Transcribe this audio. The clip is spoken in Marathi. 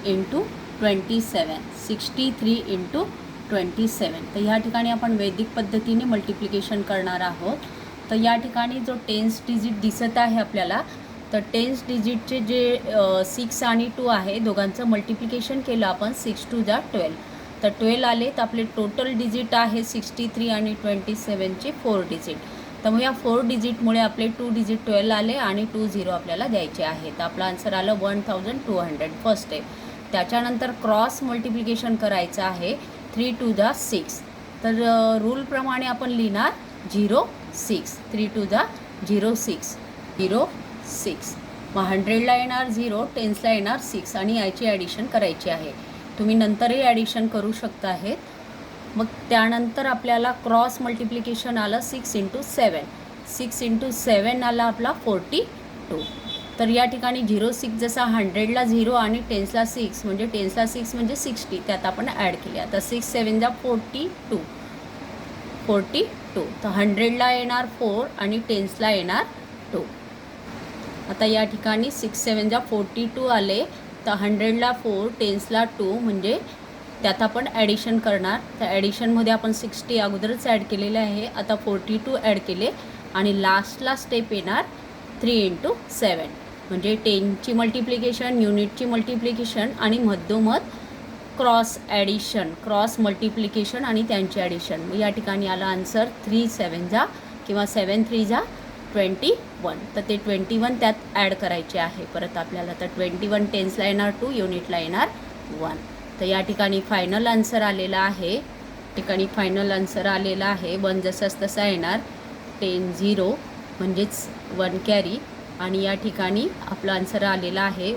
Into 27 63 into 27. तर ह्या ठिकाणी आपण वैदिक पद्धतीने मल्टिप्लिकेशन करणार आहोत. तर या ठिकाणी जो टेन्स डिजिट दिसत आहे आपल्याला, तर टेन्स डिजिटचे जे 6 आणि 2 आहे दोघांचं मल्टिप्लिकेशन केलं आपण. 6 2 जा 12, तर 12 आले. तर आपले टोटल डिजिट आहे 63 आणि 27चे 4 डिजिट. तर मग या 4 डिजिटमुळे आपले 2 डिजिट 12 आले आणि 2 झिरो आपल्याला द्यायचे आहे. तर आपलं आन्सर आलं 1200 फर्स्ट स्टेप. त्याच्यानंतर क्रॉस मल्टिप्लिकेशन करायचं आहे 3 2 जा 6. तर रूलप्रमाणे आपण लिहिणार 0 6. 3 2 जा 0 6 0 6. मग 100ला येणार 0, टेन्सला येणार 6 आणि याची ॲडिशन करायची आहे. तुम्ही नंतरही ॲडिशन करू शकता आहेत. मग त्यानंतर आपल्याला क्रॉस मल्टिप्लिकेशन आलं 6 इंटू 7. 6 इंटू 7 आला आपला 42. तर या ठिकाणी 0 6 जसा 100ला 0 आणि टेन्सला 6 म्हणजे टेन्सला 6 म्हणजे 60, त्यात आपण ॲड केले. आता 6 7 जा 42. तर 100ला येणार 4 आणि टेन्सला येणार 2. आता या ठिकाणी 6 7 जा 42 आले. तर 100ला 4 टेन्सला 2 म्हणजे त्यात आपण ॲडिशन करणार. तर ॲडिशनमध्ये आपण 60 अगोदरच ॲड केलेले आहे. आता 42 ॲड केले आणि लास्टला स्टेप येणार 3 इंटू 7 म्हणजे 10ची मल्टिप्लिकेशन, युनिटची मल्टिप्लिकेशन आणि मधोमध क्रॉस ॲडिशन, क्रॉस मल्टिप्लिकेशन आणि त्यांची ॲडिशन. या ठिकाणी आला आन्सर 3 7 जा किंवा 7 3 जा 21. तर ते 21 त्यात ॲड करायचे आहे परत आपल्याला. तर 21 टेन्सला येणार 2, युनिटला येणार 1. तर या ठिकाणी फायनल आन्सर आलेला आहे. फायनल आन्सर आलेला आहे 1 जसाच तसा येणार. 10 0 म्हणजेच 1 कॅरी आणि या ठिकाणी आपला आन्सर आलेला आहे